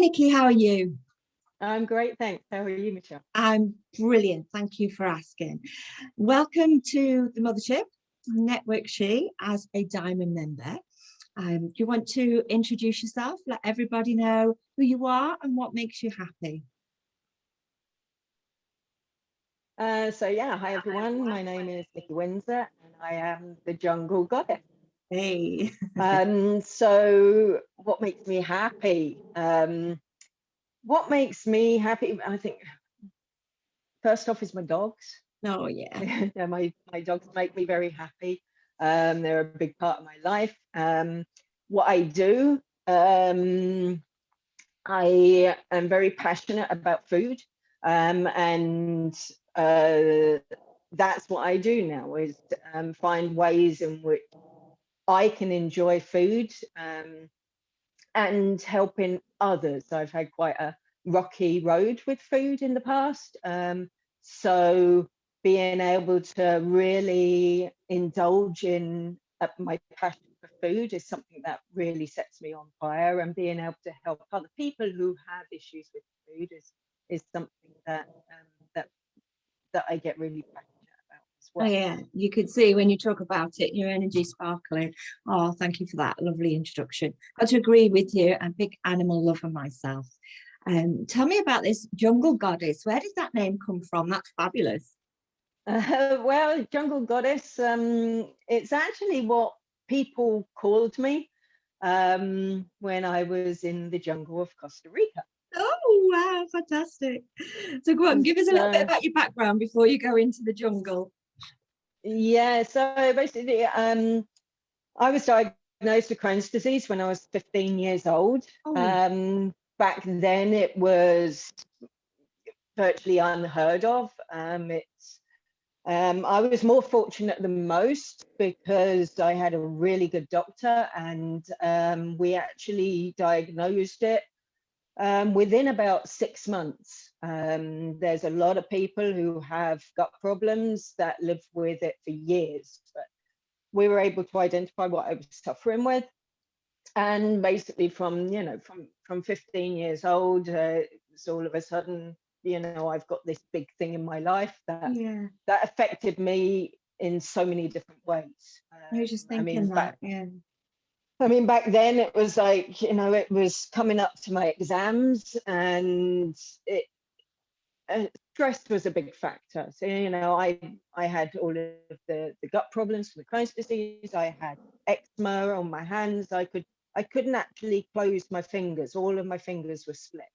Nikki, how are you? I'm great, thanks. How are you, Michelle? I'm brilliant. Thank you for asking. Welcome to the Mothership Network She as a Diamond member. Do you want to introduce yourself? Let everybody know who you are and what makes you happy. Hi everyone. My name is Nikkie Windsor, and I am the Jungle Goddess. Hey. So what makes me happy? What makes me happy? I think first off is my dogs. Oh yeah. Yeah, my dogs make me very happy. They're a big part of my life. What I do, I am very passionate about food, and that's what I do now is find ways in which I can enjoy food and helping others. I've had quite a rocky road with food in the past, so being able to really indulge in my passion for food is something that really sets me on fire, and being able to help other people who have issues with food is something that that I get really passionate about as Oh well. yeah, you could see when you talk about it, your energy sparkling. Oh, thank you for that lovely introduction. Got to agree with you. I'm a big animal lover myself. Tell me about this Jungle Goddess. Where did that name come from? That's fabulous. Well, Jungle Goddess, it's actually what people called me when I was in the jungle of Costa Rica. Oh, wow, fantastic. So go on, give us a little bit about your background before you go into the jungle. Yeah, so basically, I was diagnosed with Crohn's disease when I was 15 years old. Oh. Back then, it was virtually unheard of. I was more fortunate than most because I had a really good doctor, and we actually diagnosed it within about 6 months. There's a lot of people who have gut problems that live with it for years, but we were able to identify what I was suffering with. And basically from 15 years old, it's all of a sudden, I've got this big thing in my life that affected me in so many different ways. I was just thinking back then it was like, it was coming up to my exams, and stress was a big factor. So, I had all of the gut problems from the Crohn's disease. I had eczema on my hands. I couldn't actually close my fingers. All of my fingers were split.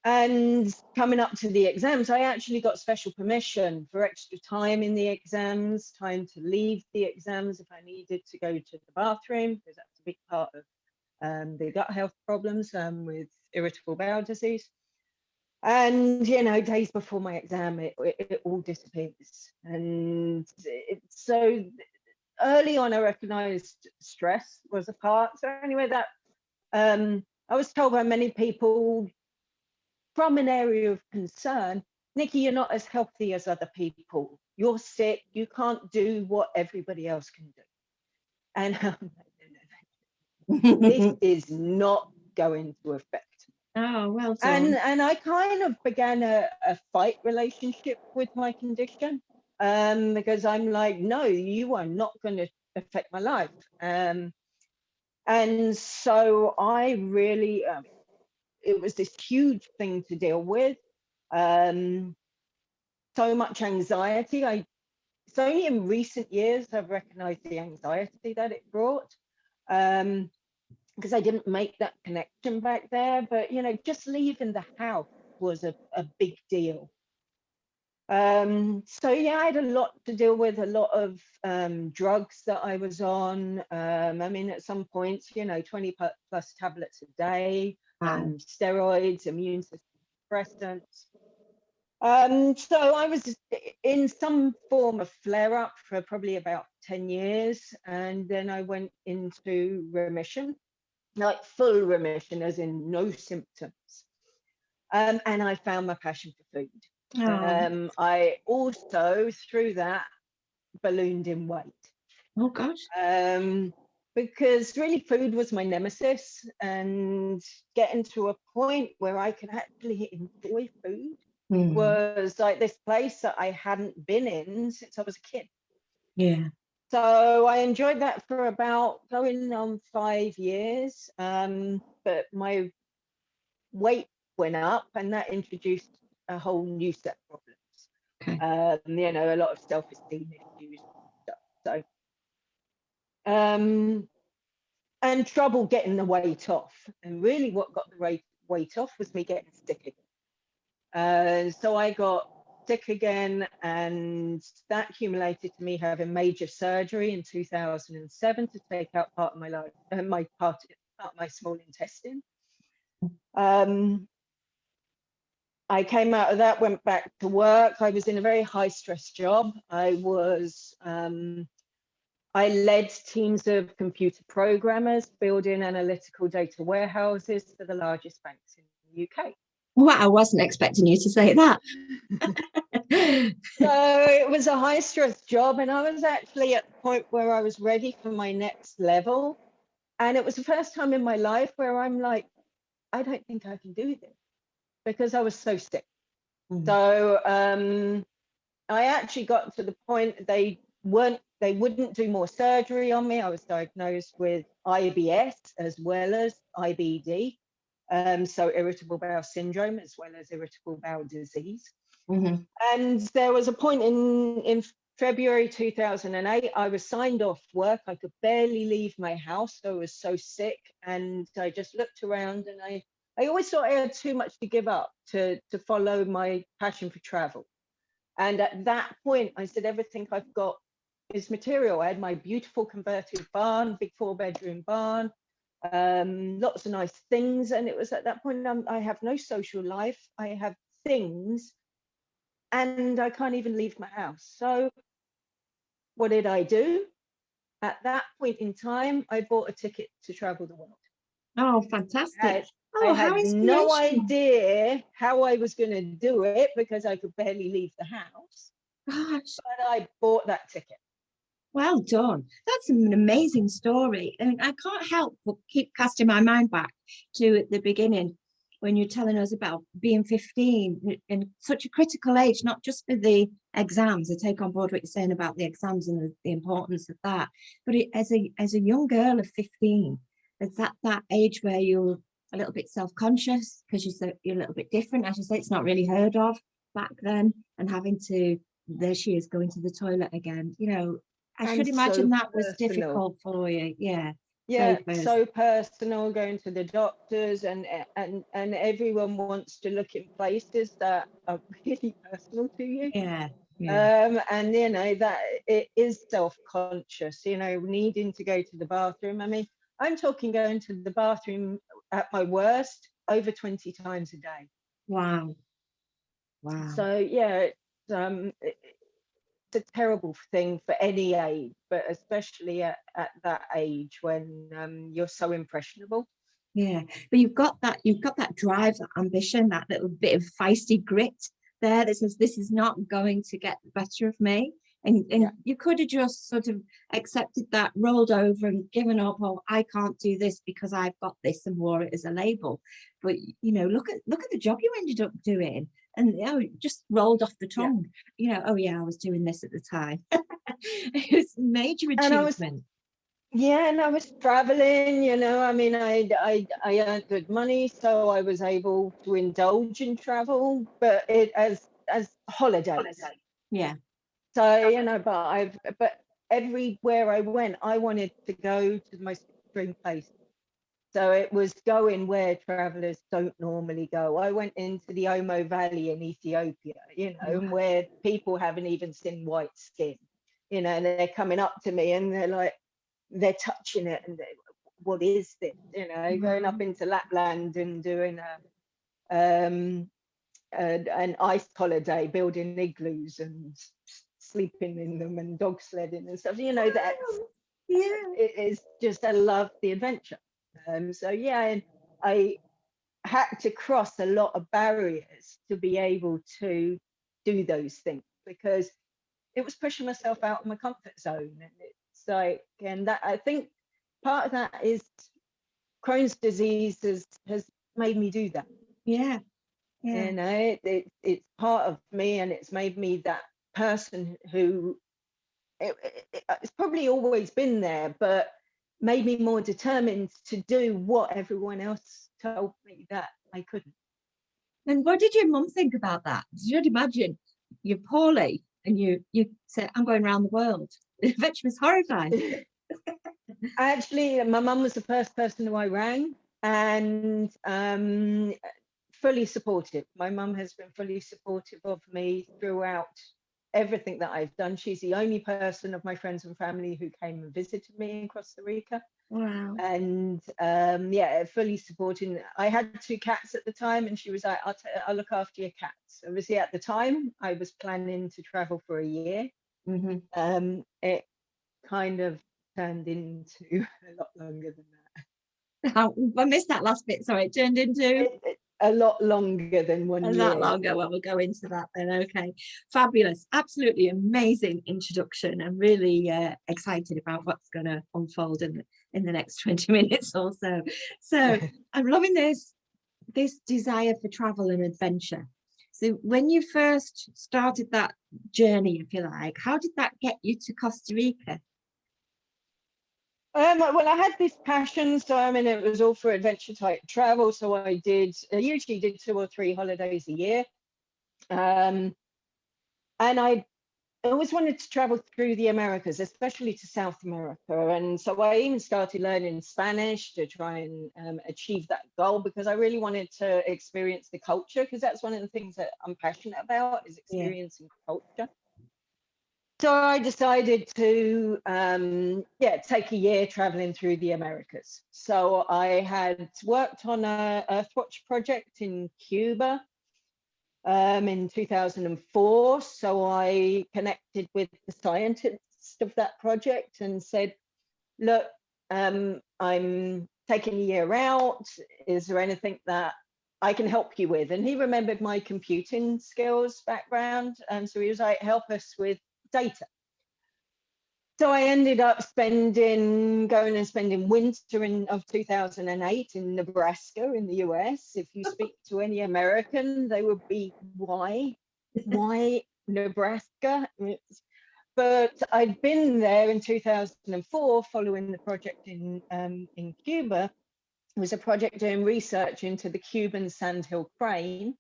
And coming up to the exams, I actually got special permission for extra time in the exams, time to leave the exams if I needed to go to the bathroom, because that's a big part of the gut health problems with irritable bowel disease. And, days before my exam, it all disappears. And so early on, I recognized stress was a part. So anyway, that I was told by many people from an area of concern, Nikki, you're not as healthy as other people. You're sick. You can't do what everybody else can do. And this is not going to affect me. Oh, well done. And I kind of began a fight relationship with my condition, because I'm like, no, you are not going to affect my life. And so I really, it was this huge thing to deal with. So much anxiety. It's only in recent years I've recognized the anxiety that it brought. Because I didn't make that connection back there, but just leaving the house was a big deal. So yeah, I had a lot to deal with, a lot of drugs that I was on. At some points, 20 plus tablets a day, steroids, immune system suppressants. So I was in some form of flare up for probably about 10 years, and then I went into remission, like full remission, as in no symptoms. And I found my passion for food. I also, through that, ballooned in weight. Oh gosh. because really food was my nemesis, and getting to a point where I could actually enjoy food was like this place that I hadn't been in since I was a kid. Yeah. So I enjoyed that for about going on 5 years, but my weight went up, and that introduced a whole new set of problems. Okay. You know, a lot of self-esteem issues and stuff. So, and trouble getting the weight off. And really, what got the weight off was me getting sick again. So I got sick again, and that accumulated to me having major surgery in 2007 to take out part of my life, part of my small intestine. I came out of that, went back to work. I was in a very high stress job. I led teams of computer programmers building analytical data warehouses for the largest banks in the UK. Well, I wasn't expecting you to say that. So it was a high stress job, and I was actually at the point where I was ready for my next level. And it was the first time in my life where I'm like, I don't think I can do this, because I was so sick. So I actually got to the point they wouldn't do more surgery on me. I was diagnosed with IBS as well as IBD, so irritable bowel syndrome as well as irritable bowel disease. And there was a point in February 2008, I was signed off work. I could barely leave my house. I was so sick, and I just looked around, and I always thought I had too much to give up to follow my passion for travel. And at that point, I said, everything I've got is material. I had my beautiful converted barn, big 4-bedroom barn, lots of nice things. And it was at that point, I have no social life. I have things, and I can't even leave my house. So what did I do? At that point in time, I bought a ticket to travel the world. Oh, fantastic. I How had no inspirational. idea how I was going to do it, because I could barely leave the house. Gosh, But I bought that ticket. well done. That's an amazing story. And I can't help but keep casting my mind back to at the beginning when you're telling us about being 15 in such a critical age, not just for the exams. I take on board what you're saying about the exams and the importance of that. But as a young girl of 15, it's that age where you're a little bit self-conscious because you're a little bit different. As you say, it's not really heard of back then, and having to, there she is going to the toilet again. You know, I should imagine that was difficult for you. Yeah. Yeah, so personal, going to the doctors, and everyone wants to look in places that are really personal to you. Yeah. Yeah. And you know that it is self-conscious, you know, needing to go to the bathroom. I mean, I'm talking going to the bathroom at my worst over 20 times a day. Wow. Wow. So yeah, it's a terrible thing for any age, but especially at that age when you're so impressionable. Yeah, but you've got that drive, that ambition, that little bit of feisty grit there that says this is not going to get the better of me. And Yeah. you could have just sort of accepted that, rolled over and given up, oh, I can't do this because I've got this, and wore it as a label. But you know, look at the job you ended up doing, and you know, it just rolled off the tongue. You know, oh yeah, I was doing this at the time. It was a major achievement. And I was traveling, you know, I mean, I earned good money, so I was able to indulge in travel, but it as holidays. Yeah. So, you know, but everywhere I went, I wanted to go to the most extreme place. So it was going where travelers don't normally go. I went into the Omo Valley in Ethiopia, you know, Wow. where people haven't even seen white skin, you know, and they're coming up to me and they're touching it, and what is this, you know, going up into Lapland and doing an ice holiday, building igloos and sleeping in them and dog sledding and stuff, you know. It is just, I love the adventure. So yeah, and I had to cross a lot of barriers to be able to do those things, because it was pushing myself out of my comfort zone. And it's like, and that, I think part of that is Crohn's disease has made me do that. Yeah. You know, it's part of me, and it's made me that person who it's probably always been there, but made me more determined to do what everyone else told me that I couldn't. And what did your mum think about that? You'd imagine you're poorly and you say, I'm going around the world. I bet she was horrified. Actually, my mum was the first person who I rang, and fully supportive. My mum has been fully supportive of me throughout everything that I've done. She's the only person of my friends and family who came and visited me in Costa Rica. Wow. And yeah, fully supporting. I had 2 cats at the time, and she was like, I'll look after your cats. Obviously, at the time, I was planning to travel for a year. Mm-hmm. It kind of turned into a lot longer than that. I missed that last bit. Sorry, it turned into a lot longer than 1 a year. lot longer. Well, we'll go into that then. Okay, fabulous, absolutely amazing introduction. I'm really excited about what's going to unfold in the next 20 minutes or so. So I'm loving this desire for travel and adventure. So when you first started that journey, if you like, how did that get you to Costa Rica? Well, I had this passion, so I mean, it was all for adventure type travel. So I usually did 2 or 3 holidays a year. And I always wanted to travel through the Americas, especially to South America. And so I even started learning Spanish to try and achieve that goal, because I really wanted to experience the culture, because that's one of the things that I'm passionate about, is experiencing culture. So I decided to take a year traveling through the Americas. So I had worked on a Earthwatch project in Cuba in 2004. So I connected with the scientist of that project and said, look, I'm taking a year out. Is there anything that I can help you with? And he remembered my computing skills background. And so he was like, help us with data. So I ended up spending Windsor of 2008 in Nebraska in the US. If you speak to any American, they would be, why Nebraska? But I'd been there in 2004 following the project in Cuba. It was a project doing research into the Cuban sandhill crane.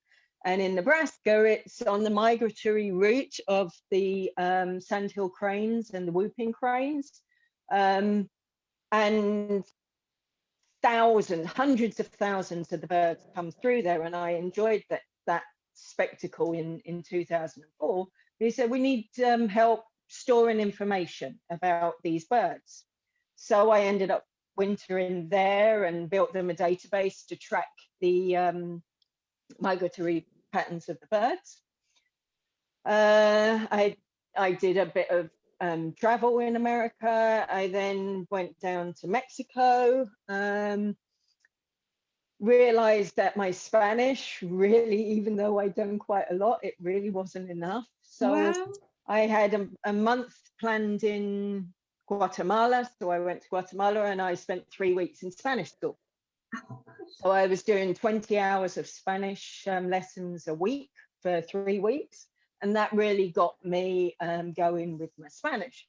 And in Nebraska, it's on the migratory route of the sandhill cranes and the whooping cranes. And hundreds of thousands of the birds come through there. And I enjoyed that spectacle in 2004. He said, we need help storing information about these birds. So I ended up wintering there and built them a database to track the migratory patterns of the birds. I did a bit of travel in America. I then went down to Mexico, realized that my Spanish really, even though I'd done quite a lot, it really wasn't enough. So wow. I had a month planned in Guatemala. So I went to Guatemala and I spent 3 weeks in Spanish school. So I was doing 20 hours of Spanish lessons a week for 3 weeks. And that really got me going with my Spanish.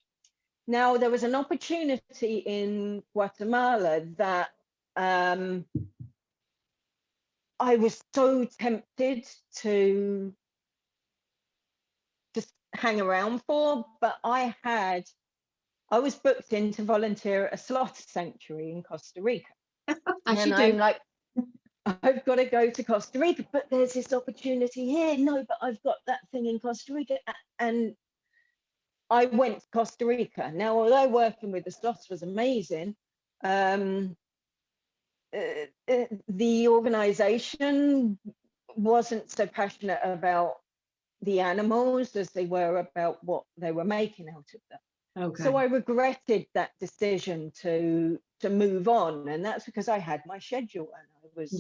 Now, there was an opportunity in Guatemala that I was so tempted to just hang around for, but I was booked in to volunteer at a slaughter sanctuary in Costa Rica. And I'm like, I've got to go to Costa Rica, but there's this opportunity here. No, but I've got that thing in Costa Rica. And I went to Costa Rica. Now, although working with the sloths was amazing, the organization wasn't so passionate about the animals as they were about what they were making out of them. Okay. So I regretted that decision to move on, and that's because I had my schedule and I was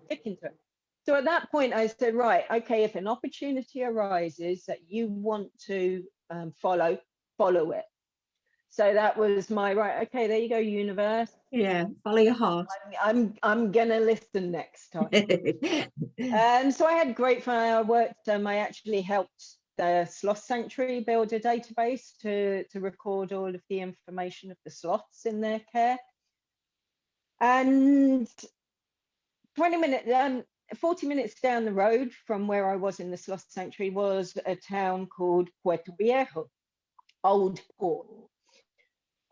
sticking to it. So at that point I said, right, okay, if an opportunity arises that you want to follow it. So that was my right. Okay, there you go, universe. Yeah, follow your heart. I'm gonna listen next time. So I had great fun. I worked. I actually helped the sloth sanctuary build a database to record all of the information of the sloths in their care. And 40 minutes down the road from where I was in the sloth sanctuary was a town called Puerto Viejo, Old Port.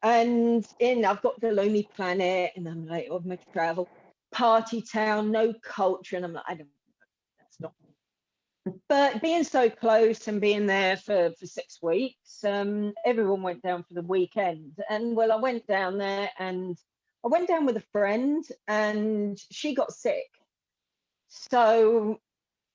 And I've got the Lonely Planet, and I'm like, oh, my travel, party town, no culture, and I'm like, I don't know, that's not. But being so close and being there for 6 weeks, everyone went down for the weekend. And well, I went down there, and I went down with a friend, and she got sick. So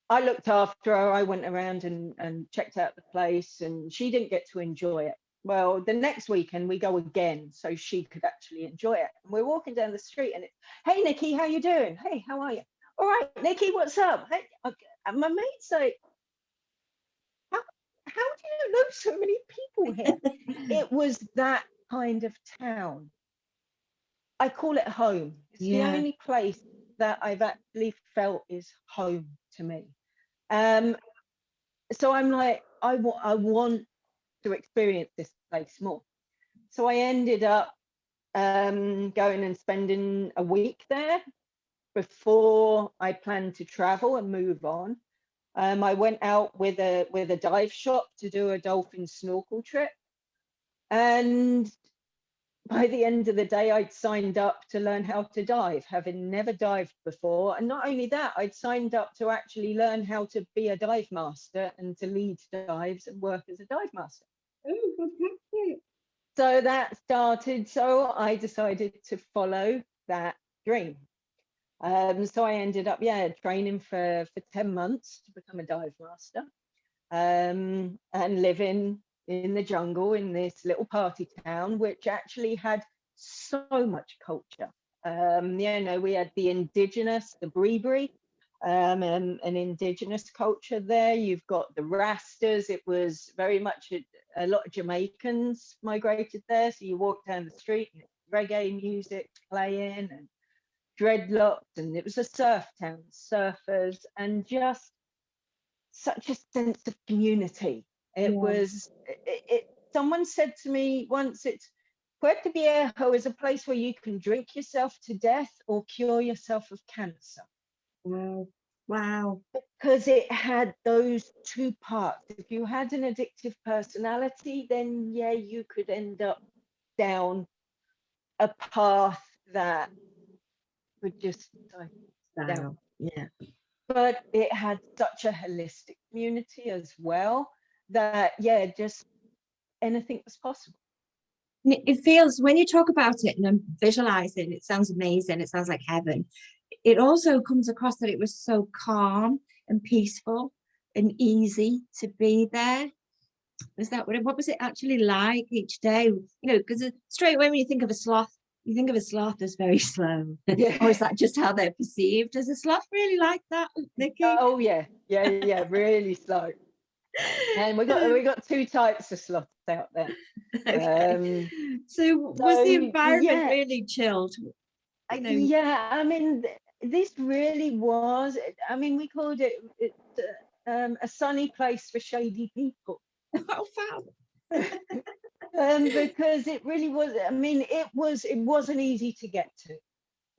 I looked after her. I went around and checked out the place, and she didn't get to enjoy it. Well, the next weekend we go again, so she could actually enjoy it. And we're walking down the street, and it's, hey, Nikki, how you doing? Hey, how are you? All right, Nikki, what's up? Hey, okay. And my mate's like, how do you know so many people here? It was that kind of town. I call it home. It's the only place that I've actually felt is home to me. So I'm like, I want to experience this place more. So I ended up going and spending a week there before I planned to travel and move on. I went out with a dive shop to do a dolphin snorkel trip, and by the end of the day, I'd signed up to learn how to dive, having never dived before. And not only that, I'd signed up to actually learn how to be a dive master and to lead dives and work as a dive master. Oh, fantastic. So that started, so I decided to follow that dream. So I ended up, training for 10 months to become a dive master, and living in the jungle in this little party town, which actually had so much culture. We had the indigenous, the Bribri, and an indigenous culture there. You've got the Rastas. It was very much a lot of Jamaicans migrated there. So you walk down the street, and reggae music playing and dreadlocks, and it was a surf town, surfers, and just such a sense of community. It was, someone said to me once, it's Puerto Viejo is a place where you can drink yourself to death or cure yourself of cancer. Wow. Because it had those two parts. If you had an addictive personality, then you could end up down a path that would just down. Yeah. But it had such a holistic community as well that just anything was possible. It feels, when you talk about it and I'm visualizing, it sounds amazing. It sounds like heaven. It also comes across that it was so calm and peaceful and easy to be there. Is that what was it actually like each day? Because straight away when you think of a sloth, you think of a sloth as very slow. Or is that just how they're perceived? Is a sloth really like that, Nikki? Oh yeah, really slow. And we got two types of sloths out there. Okay. So was the environment really chilled? I mean, this really was. I mean, we called it a sunny place for shady people. Oh, fab. Because it really was. I mean, it wasn't easy to get to.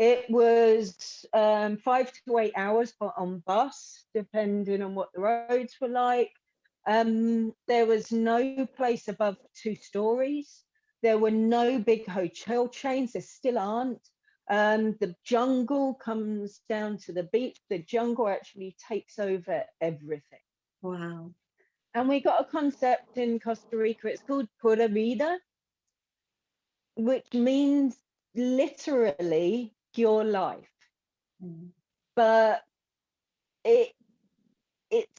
It was 5 to 8 hours on bus, depending on what the roads were like. There was no place above 2 stories. There were no big hotel chains. There still aren't. The jungle comes down to the beach. The jungle actually takes over everything. Wow. And we got a concept in Costa Rica. It's called Pura Vida, which means literally your life. But it's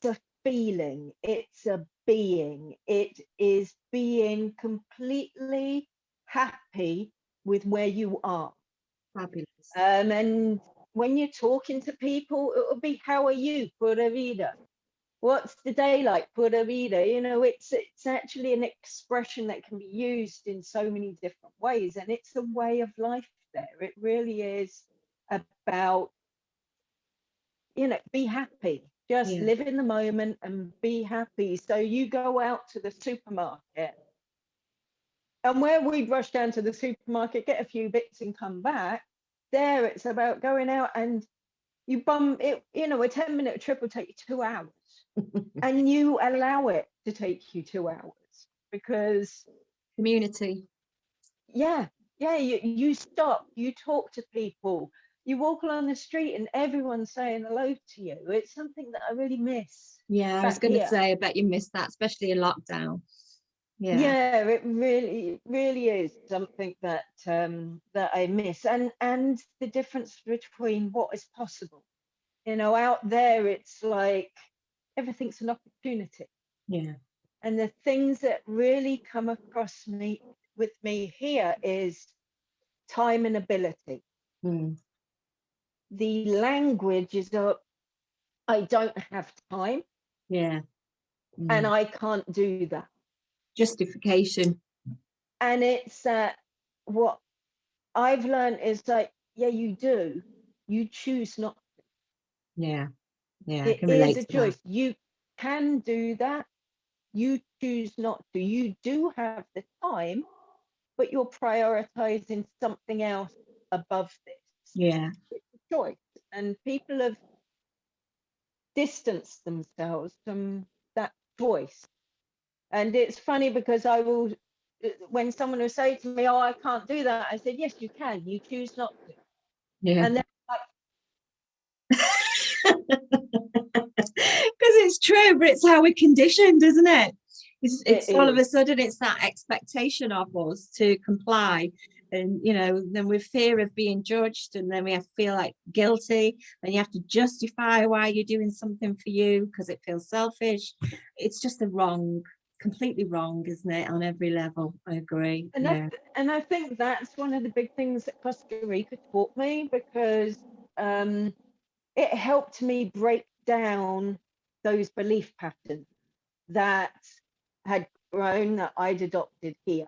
a feeling, it's a being, it is being completely happy with where you are. Fabulous. And when you're talking to people, it will be, how are you? Pura vida. What's the day like? Pura vida. You know, it's actually an expression that can be used in so many different ways, and it's a way of life there. It really is about, you know, be happy. Just Yeah. live in the moment and be happy. So you go out to the supermarket, and where we'd rush down to the supermarket, get a few bits and come back, there it's about going out and you bum it, you know, a 10-minute trip will take you 2 hours. And you allow it to take you 2 hours because Community. yeah, you stop, you talk to people, you walk along the street and everyone's saying hello to you. It's something that I really miss Yeah, I was back going to here. say, I bet you missed that, especially in lockdown. Yeah. Yeah, it really is something that that I miss, and the difference between what is possible. You know, out there it's like everything's an opportunity. Yeah. And the things that really come across me with me here is time and ability. Mm. The language is I don't have time Yeah. and Mm. I can't do that. Justification. And it's what I've learned is like, yeah, you do. You choose not. Yeah. Yeah, I It can is relate a to that. choice. You can do that. You choose not to. You do have the time, but you're prioritizing something else above this. Yeah. It's a choice. And people have distanced themselves from that choice. And it's funny because I will, when someone will say to me, "Oh, I can't do that," I said, "Yes, you can. You choose not to." Yeah. And then like, Because it's true, but it's how we're conditioned, isn't it? it It's all of is. a sudden it's that expectation of us to comply, and then with fear of being judged, and then we have to feel like guilty, and you have to justify why you're doing something for you because it feels selfish. It's just completely wrong, isn't it, on every level? I agree. And Yeah. I think that's one of the big things that Costa Rica taught me because um, it helped me break down those belief patterns that had grown that I'd adopted here.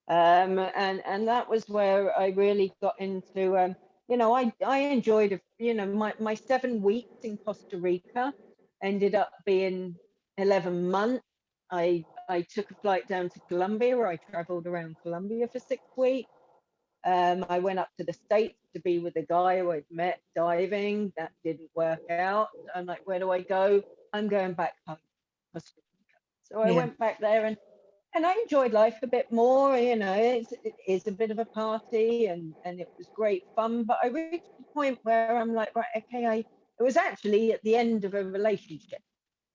And that was where I really got into, I enjoyed, my 7 weeks in Costa Rica ended up being 11 months. I took a flight down to Colombia where I traveled around Colombia for 6 weeks. I went up to the States to be with a guy who I'd met diving. That didn't work out. I'm like, where do I go? I'm going back home, Costa Rica. So I Yeah. went back there and I enjoyed life a bit more. You know, it is a bit of a party and it was great fun. But I reached the point where I'm like, right, okay, it was actually at the end of a relationship.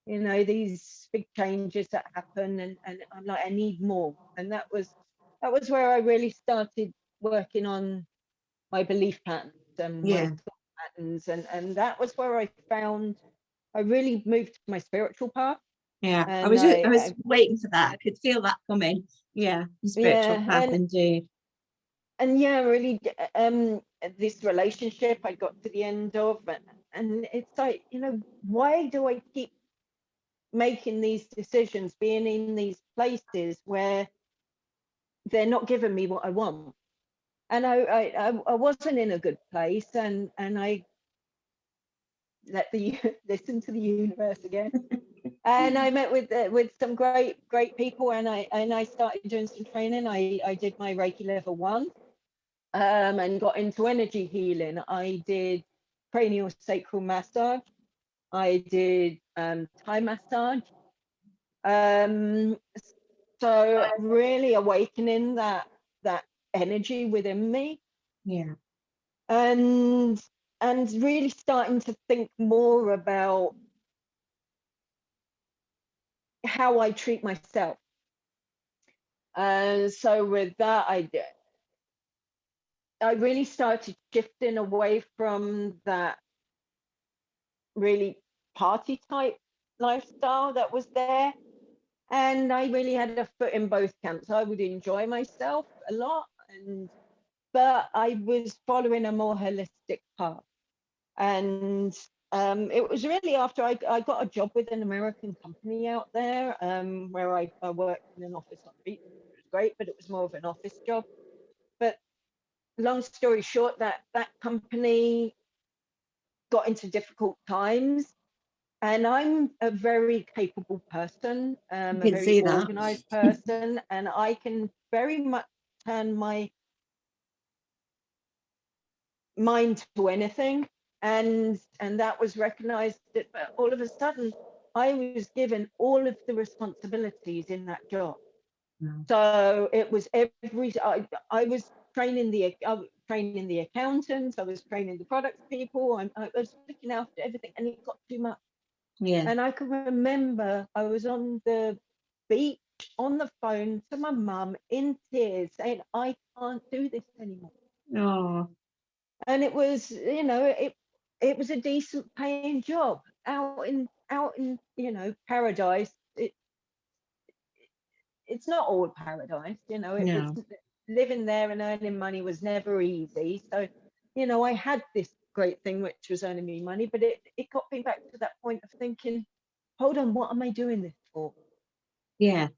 You know, these big changes that happen, and I'm like, I need more. And that was where I really started working on my belief patterns and my Yeah. thought patterns, and that was where I found I really moved to my spiritual path. Yeah. I And was I was waiting for that. I could feel that coming. Yeah. Your spiritual yeah, path, indeed. and yeah, really, this relationship I got to the end of, and it's like, why do I keep making these decisions, being in these places where they're not giving me what I want? And I wasn't in a good place, and I let the listen to the universe again. And I met with some great people, and I started doing some training. I did my Reiki level 1. And got into energy healing. I did cranial sacral massage. I did Thai massage. Um, so really awakening that energy within me, Yeah. and really starting to think more about how I treat myself. And so with that, I really started shifting away from that really party type lifestyle that was there. And I really had a foot in both camps. I would enjoy myself a lot, but I was following a more holistic path. And it was really after I got a job with an American company out there, where I worked in an office on the beach. It was great, but it was more of an office job. But long story short, that company got into difficult times, and I'm a very capable person, I a can very see that. organized person, and I can very much turn my mind to anything, and that was recognized. But all of a sudden I was given all of the responsibilities in that job. Wow. So it was I was training the accountants, I was training the products people, I was looking after everything, and it got too much. Yeah. And I can remember I was on the beach on the phone to my mum in tears saying, I can't do this anymore. Oh, And it was, it was a decent paying job out in paradise. It's not all paradise, it was, no. living there and earning money was never easy. So, I had this great thing which was earning me money, but it got me back to that point of thinking, hold on, what am I doing this for? Yeah.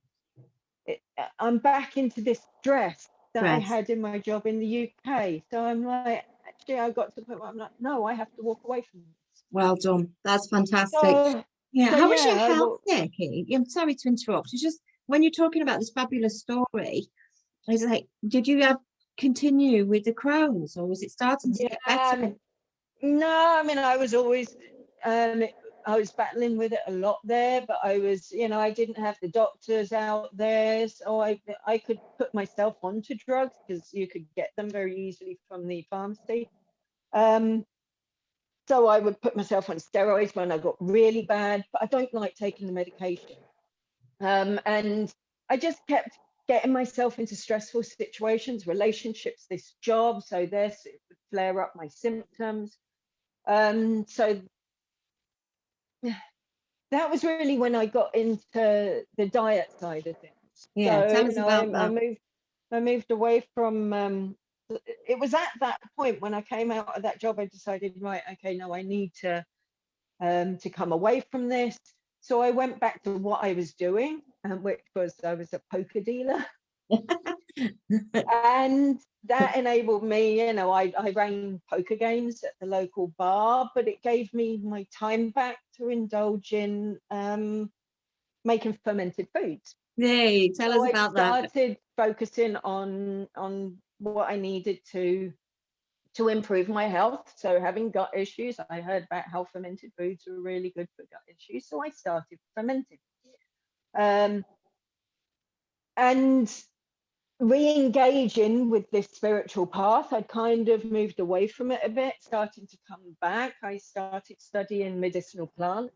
I'm back into this stress that I Stress. had in my job in the UK. So I'm like, actually, I got to the point where I'm like, no, I have to walk away from this. Well done. That's fantastic. So, Yeah. so How was yeah, your I health, will. Nikki? I'm sorry to interrupt. It's just when you're talking about this fabulous story, it's like, did you have continue with the Crohn's, or was it starting to Yeah, get better? no, I mean, um, I was battling with it a lot there, but I was, I didn't have the doctors out there, so I could put myself onto drugs because you could get them very easily from the pharmacy. Um, so I would put myself on steroids when I got really bad, but I don't like taking the medication. And I just kept getting myself into stressful situations, relationships, this job. So this, it would flare up my symptoms. So that was really when I got into the diet side of things. Yeah. So, Tell us about that. I moved away from, it was at that point when I came out of that job, I decided, right, okay, no, I need to come away from this. So I went back to what I was doing, which was I was a poker dealer. And that enabled me, I ran poker games at the local bar, but it gave me my time back to indulge in making fermented foods. Hey, tell So us I about that. started focusing on what I needed to improve my health. So having gut issues, I heard about how fermented foods are really good for gut issues. So I started fermenting. Um, and re-engaging with this spiritual path, I'd kind of moved away from it a bit, starting to come back. I started studying medicinal plants.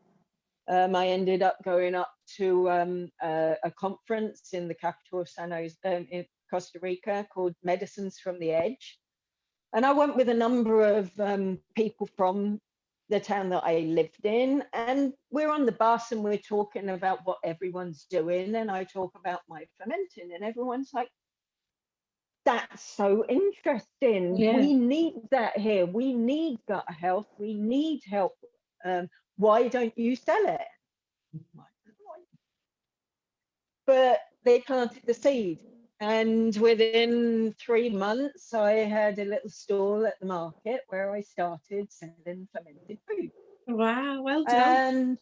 I ended up going up to a conference in the capital of San Jose, in Costa Rica, called Medicines from the Edge. And I went with a number of people from the town that I lived in, and we're on the bus and we're talking about what everyone's doing. And I talk about my fermenting, and everyone's like, that's so interesting. Yeah. We need that here. We need gut health. We need help. Why don't you sell it? But they planted the seed. And within 3 months, I had a little stall at the market where I started selling fermented food. Wow. Well done.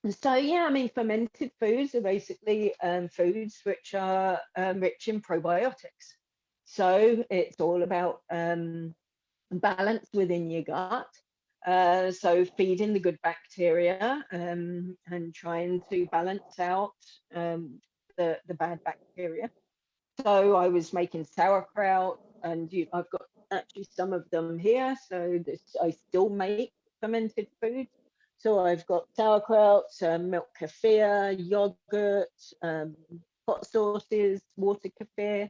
And so, yeah, I mean, fermented foods are basically foods which are rich in probiotics. So it's all about balance within your gut. So feeding the good bacteria and trying to balance out the bad bacteria. So I was making sauerkraut, and I've got actually some of them here. So I still make fermented foods. So I've got sauerkraut, milk kefir, yogurt, hot sauces, water kefir.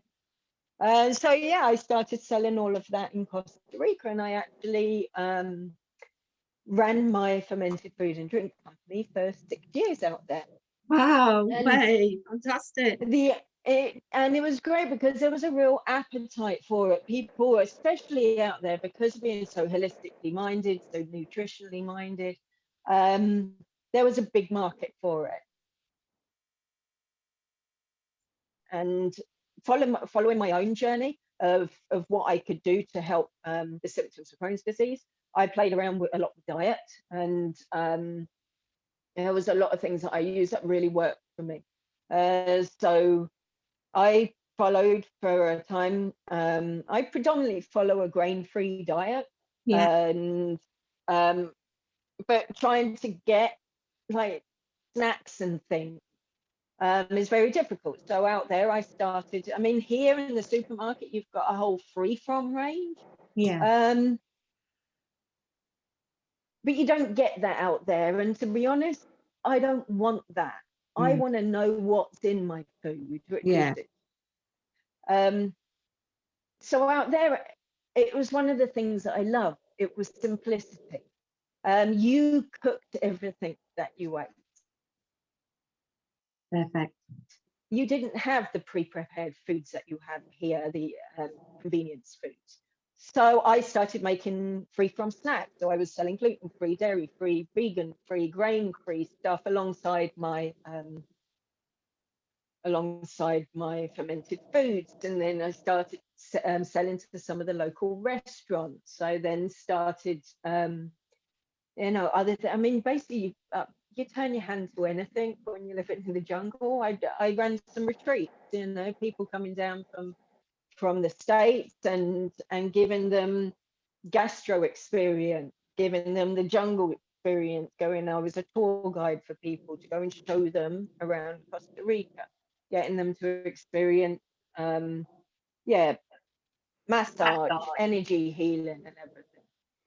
So yeah, I started selling all of that in Costa Rica, and I actually ran my fermented food and drink company for 6 years out there. Wow. And Way. Fantastic. the And it was great because there was a real appetite for it. People, especially out there, because of being so holistically minded, so nutritionally minded, there was a big market for it. And following my own journey of what I could do to help the symptoms of Crohn's disease, I played around with a lot with diet, and there was a lot of things that I used that really worked for me. So I followed for a time. I predominantly follow a grain-free diet, and but trying to get like snacks and things is very difficult. So out there, I started. I mean, here in the supermarket, you've got a whole free-from range. But you don't get that out there. And to be honest, I don't want that. I want to know what's in my food. So out there, it was one of the things that I loved. It was simplicity. You cooked everything that you ate. Perfect. You didn't have the pre-prepared foods that you have here, the convenience foods. So I started making free-from snacks. So I was selling gluten-free, dairy-free, vegan-free, grain-free stuff alongside my fermented foods. And then I started selling to some of the local restaurants. I then started, I mean, basically, you turn your hand to anything when you live in the jungle. I ran some retreats, people coming down from the States and giving them gastro experience, giving them the jungle experience, I was a tour guide for people to go and show them around Costa Rica, getting them to experience massage, energy healing and everything.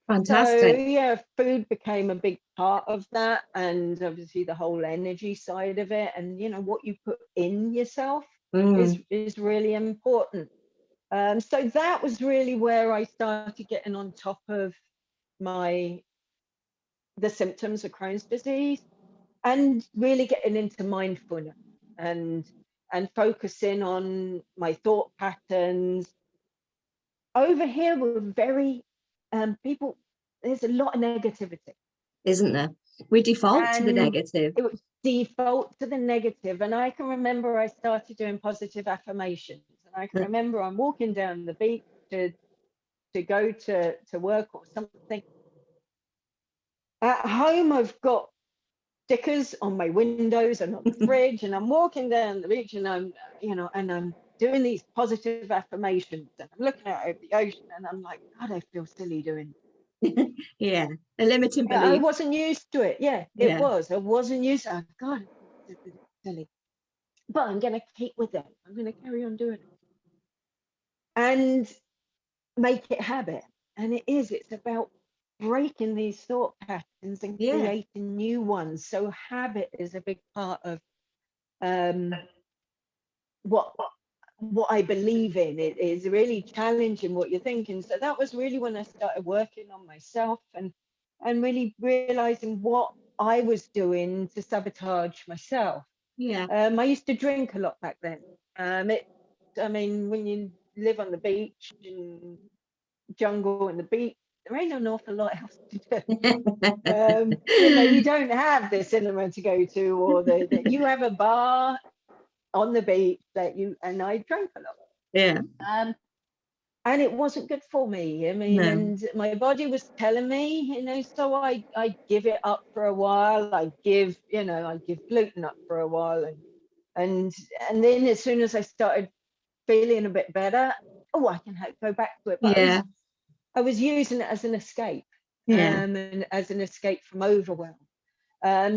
Fantastic. So food became a big part of that, and obviously the whole energy side of it, and what you put in yourself is really important. So that was really where I started getting on top of the symptoms of Crohn's disease, and really getting into mindfulness and focusing on my thought patterns. Over here, we're very people. There's a lot of negativity, isn't there? We default to the negative. It would default to the negative. And I can remember I started doing positive affirmations, and I can remember I'm walking down the beach to go to work or something. At home, I've got stickers on my windows and on the fridge, and I'm walking down the beach, and I'm doing these positive affirmations, and I'm looking out over the ocean, and I'm like, God, I feel silly doing it. Yeah, a limiting belief. I wasn't used to it. It was. I wasn't used to it. God, it's silly. But I'm going to keep with it. I'm going to carry on doing it and make it habit. And it is. It's about breaking these thought patterns and creating new ones. So habit is a big part of what I believe in. It is really challenging what you're thinking. So that was really when I started working on myself and really realizing what I was doing to sabotage myself. I used to drink a lot back then. I mean, when you live on the beach and jungle and the beach, there ain't an awful lot else to do. You don't have the cinema to go to, or you have a bar on the beach and I drank a lot. And it wasn't good for me. I mean, and my body was telling me, so I give it up for a while. I give gluten up for a while, and then as soon as I started feeling a bit better, I can go back to it. But I was using it as an escape, and as an escape from overwhelm.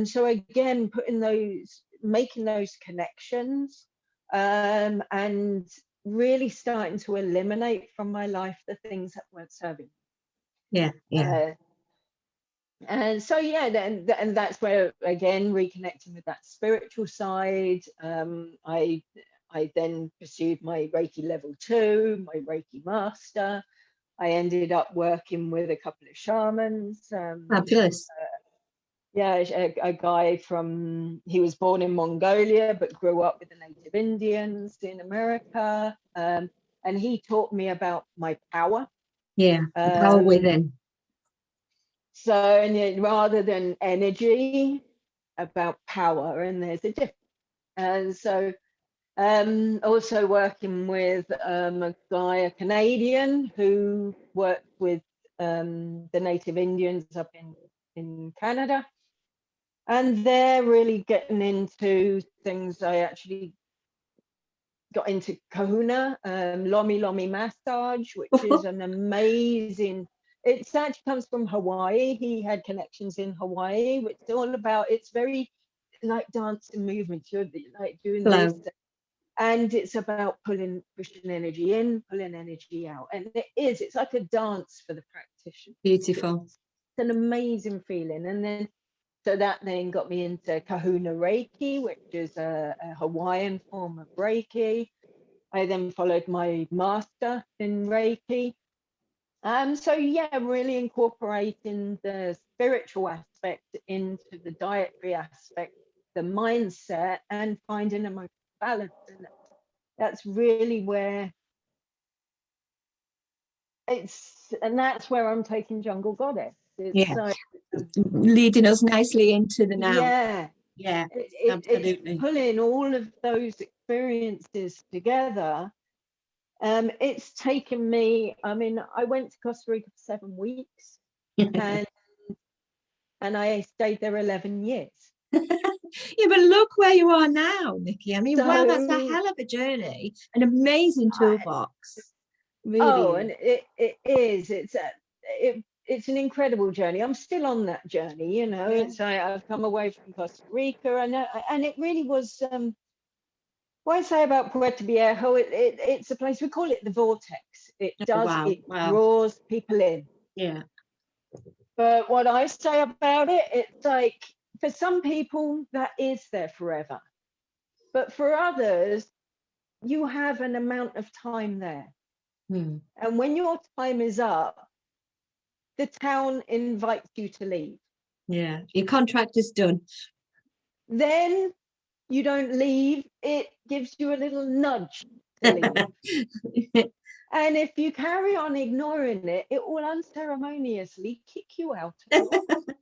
So again, making those connections, and really starting to eliminate from my life the things that weren't serving. And so and that's where, again, reconnecting with that spiritual side. I then pursued my Reiki level 2, my Reiki master. I ended up working with a couple of shamans. Fabulous. Yeah, a guy he was born in Mongolia, but grew up with the native Indians in America. And he taught me about my power. Yeah, the power within. So, and rather than energy, about power, and there's a difference. And so, also working with a guy, a Canadian, who worked with the native Indians up in Canada. And they're really getting into things. I actually got into Kahuna, Lomi Massage, which is an amazing, it actually comes from Hawaii. He had connections in Hawaii, which is all about, it's very like dance and movement. You're like doing Flow. this. And it's about pushing energy in, pulling energy out. And it's like a dance for the practitioner. Beautiful. It's an amazing feeling. And then so that then got me into Kahuna Reiki, which is a Hawaiian form of Reiki. I then followed my master in Reiki. So yeah, really incorporating the spiritual aspect into the dietary aspect, the mindset, and finding a more balance. And that's really where that's where I'm taking Jungle Goddess. It's leading us nicely into the now. Yeah, absolutely. It's pulling all of those experiences together. It's taken me, I mean, I went to Costa Rica for 7 weeks and I stayed there 11 years. Yeah, but look where you are now, Nikki. I mean, wow, that's a hell of a journey, an amazing toolbox. Really. And it is. It's an incredible journey. I'm still on that journey, you know. It's I've come away from Costa Rica, and it really was. What I say about Puerto Viejo, it's a place, we call it the vortex. It draws people in. Yeah. But what I say about it, it's like for some people that is there forever, but for others, you have an amount of time there. And when your time is up, the town invites you to leave. Yeah, your contract is done. Then you don't leave, it gives you a little nudge to leave. And if you carry on ignoring it, it will unceremoniously kick you out of the office.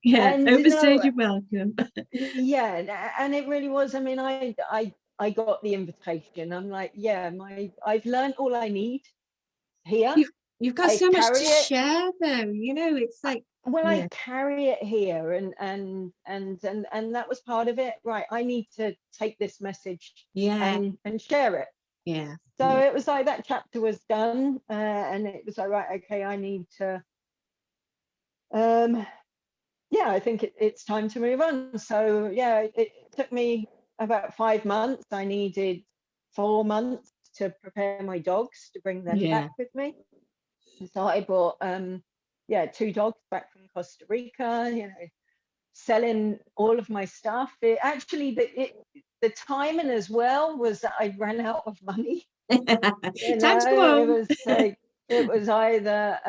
Yeah, and, overstayed your welcome. Yeah, and it really was. I mean, I got the invitation. I'm like, yeah, I've learned all I need here. You've got so much to share, though. You know, it's like, well, I carry it here, and that was part of it. Right, I need to take this message and share it. Yeah. So it was like that chapter was done, and it was like, right, okay, I need to. I think it's time to move on. So yeah, it took me about 5 months. I needed 4 months to prepare my dogs to bring them back with me. So I brought 2 dogs back from Costa Rica, you know, selling all of my stuff. The timing as well was that I ran out of money. Time to go. It was like, it was either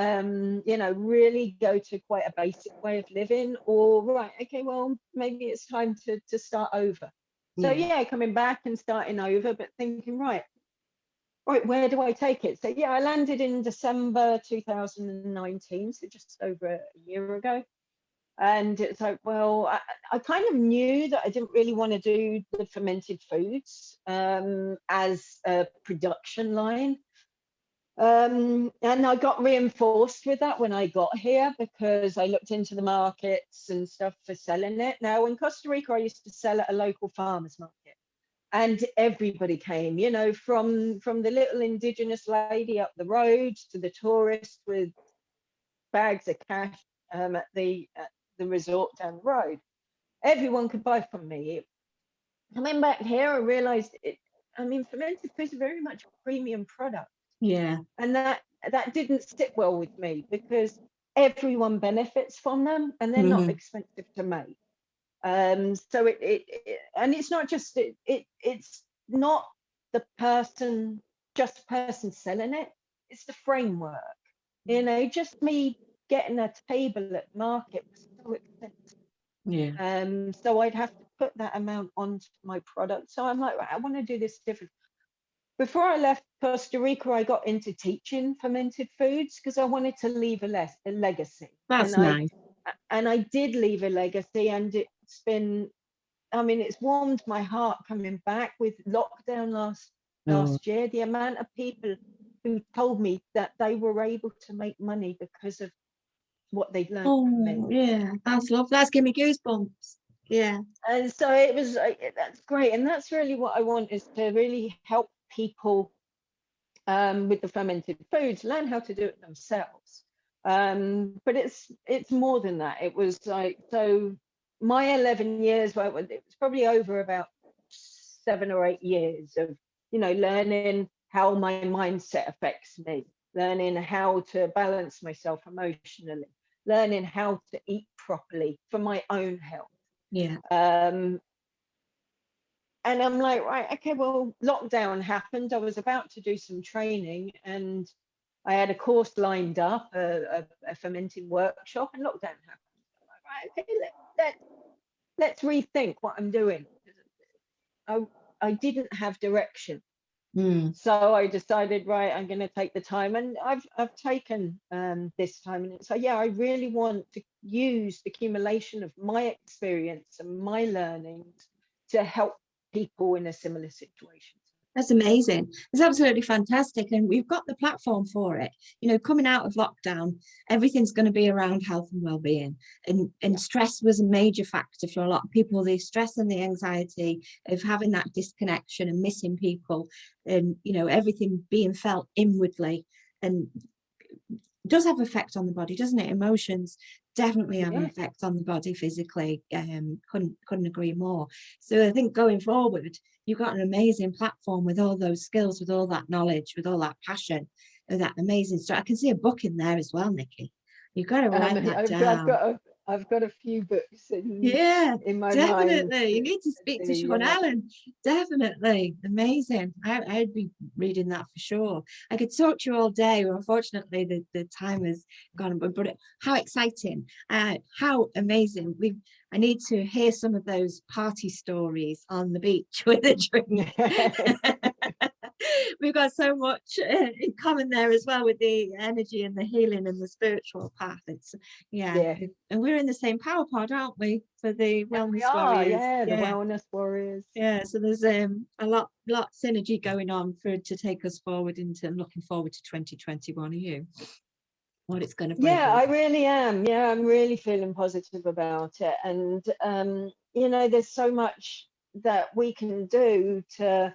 really go to quite a basic way of living, or right, okay, well, maybe it's time to start over. So coming back and starting over, but thinking, right, where do I take it? So I landed in December 2019, so just over a year ago. And it's like, well, I kind of knew that I didn't really want to do the fermented foods as a production line. And I got reinforced with that when I got here, because I looked into the markets and stuff for selling it. Now, in Costa Rica, I used to sell at a local farmers market, and everybody came, you know, from the little indigenous lady up the road to the tourist with bags of cash at the resort down the road. Everyone could buy from me. Coming back here, I realized fermented foods are very much a premium product. Yeah. And that didn't sit well with me, because everyone benefits from them and they're not expensive to make. So it's not just it's not the person selling it, it's the framework. You know, just me getting a table at market was so expensive. Yeah. So I'd have to put that amount onto my product. So I'm like, right, I want to do this different. Before I left Costa Rica, I got into teaching fermented foods because I wanted to leave a legacy. That's nice. And I did leave a legacy, and it's been, I mean, it's warmed my heart coming back with lockdown Oh, last year. The amount of people who told me that they were able to make money because of what they'd learned from me. oh, yeah, that's lovely. That's giving me goosebumps. Yeah. And so it was like, that's great. And that's really what I want, is to really help people with the fermented foods learn how to do it themselves. But it's more than that. It was like, so my 11 years, well, it was probably over about 7 or 8 years of, learning how my mindset affects me, learning how to balance myself emotionally, learning how to eat properly for my own health. Yeah. And I'm like, right, okay, well, lockdown happened. I was about to do some training, and I had a course lined up, a fermenting workshop, and lockdown happened. I'm like, right, okay, let's rethink what I'm doing. I didn't have direction. Mm. So I decided, right, I'm going to take the time, and I've taken this time. And so, yeah, I really want to use the accumulation of my experience and my learnings to help people in a similar situation. That's amazing. It's absolutely fantastic. And we've got the platform for it. Coming out of lockdown, everything's going to be around health and well-being. And stress was a major factor for a lot of people. The stress and the anxiety of having that disconnection and missing people, and everything being felt inwardly, and does have effect on the body, doesn't it? Emotions definitely have an effect on the body physically. Couldn't agree more. So I think going forward, you've got an amazing platform with all those skills, with all that knowledge, with all that passion, with that amazing stuff. I can see a book in there as well, Nikki. You've got to write that down. I've got a few books Yeah, in my mind. definitely. You need to speak to Sean Allen. Definitely. Amazing. I'd be reading that for sure. I could talk to you all day. Well, unfortunately, the time has gone. But how exciting. How amazing. I need to hear some of those party stories on the beach with a drink. We've got so much in common there as well, with the energy and the healing and the spiritual path. It's and we're in the same power pod, aren't we, for the wellness warriors? The wellness warriors. Yeah, so there's a lot synergy going on to take us forward into. I'm looking forward to 2021. Are you? What it's going to bring? I really am. I'm really feeling positive about it. And there's so much that we can do to,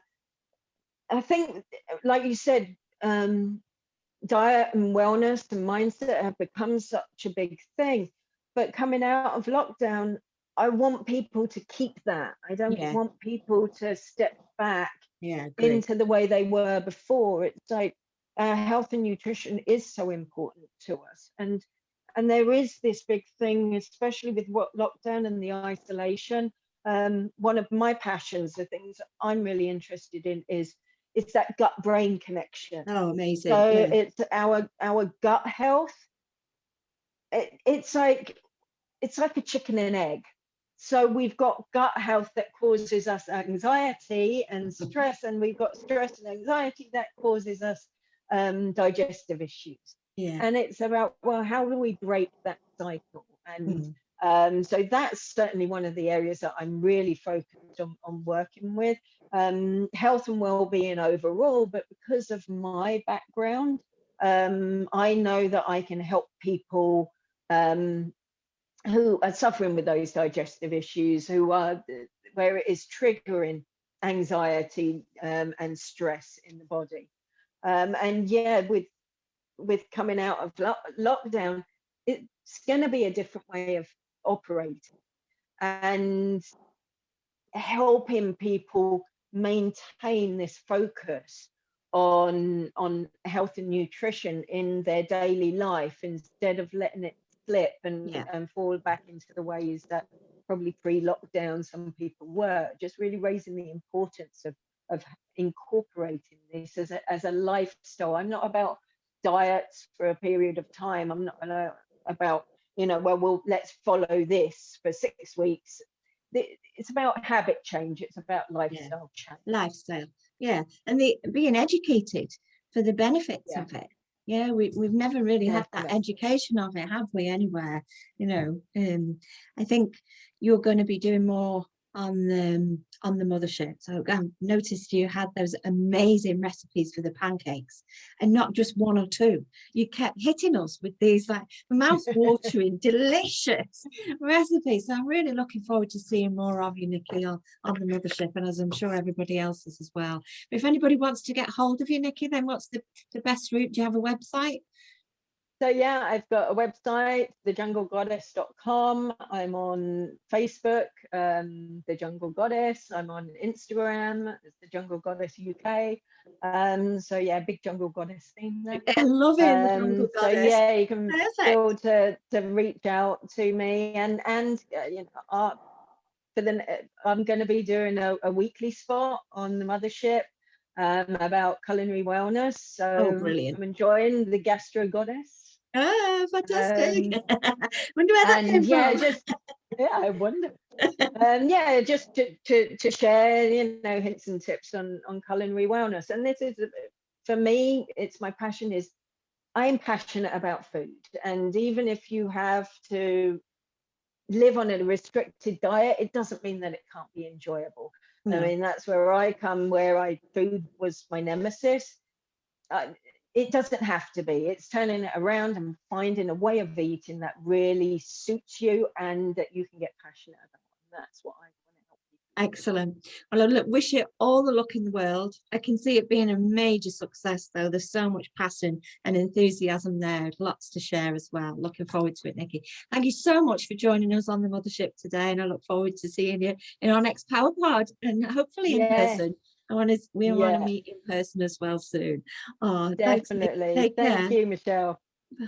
I think, like you said, diet and wellness and mindset have become such a big thing. But coming out of lockdown, I want people to keep that. I don't want people to step back into the way they were before. It's like health and nutrition is so important to us. And there is this big thing, especially with what lockdown and the isolation. One of my passions, the things that I'm really interested in, is it's that gut-brain connection. Oh, amazing. So it's our gut health. It's like a chicken and egg. So we've got gut health that causes us anxiety and stress, and we've got stress and anxiety that causes us digestive issues. And it's about, well, how do we break that cycle? And so that's certainly one of the areas that I'm really focused on working with. Health and well-being overall, but because of my background, I know that I can help people who are suffering with those digestive issues, where it is triggering anxiety and stress in the body. With coming out of lockdown, it's going to be a different way of operating, and helping people maintain this focus on health and nutrition in their daily life, instead of letting it slip and fall back into the ways that probably pre-lockdown some people were. Just really raising the importance of incorporating this as a lifestyle. I'm not about diets for a period of time. I'm not about you know, well, let's follow this for 6 weeks. It's about habit change. It's about lifestyle change. Lifestyle, and being educated for the benefits of it. We've never really had that education of it, have we, anywhere? You know, I think you're going to be doing more on the mothership. So I noticed you had those amazing recipes for the pancakes, and not just one or two. You kept hitting us with these like mouth-watering, delicious recipes. So I'm really looking forward to seeing more of you, Nikki, on the mothership, and as I'm sure everybody else is as well. But if anybody wants to get hold of you, Nikki, then what's the best route? Do you have a website? So I've got a website, thejunglegoddess.com. I'm on Facebook, The Jungle Goddess. I'm on Instagram, it's The Jungle Goddess UK. So big Jungle Goddess theme there. I love it. The Jungle Goddess. So you can feel to reach out to me, and you know, I'm going to be doing a weekly spot on the mothership about culinary wellness. So brilliant. I'm enjoying the Gastro Goddess. Fantastic. Wonder where that came from. I wonder. Just to share, you know, hints and tips on culinary wellness. And this is, for me, it's my passion. Is I am passionate about food, and even if you have to live on a restricted diet, it doesn't mean that it can't be enjoyable. No. I mean, that's where I come, where food was my nemesis. It doesn't have to be. It's turning it around and finding a way of eating that really suits you and that you can get passionate about. And that's what I want to help you. Excellent. Well, I wish you all the luck in the world. I can see it being a major success, though. There's so much passion and enthusiasm there. Lots to share as well. Looking forward to it, Nikki. Thank you so much for joining us on the mothership today, and I look forward to seeing you in our next Power Pod, and hopefully in person. We want to meet in person as well soon. Oh, definitely. Thanks, Thank you, Michelle. Bye.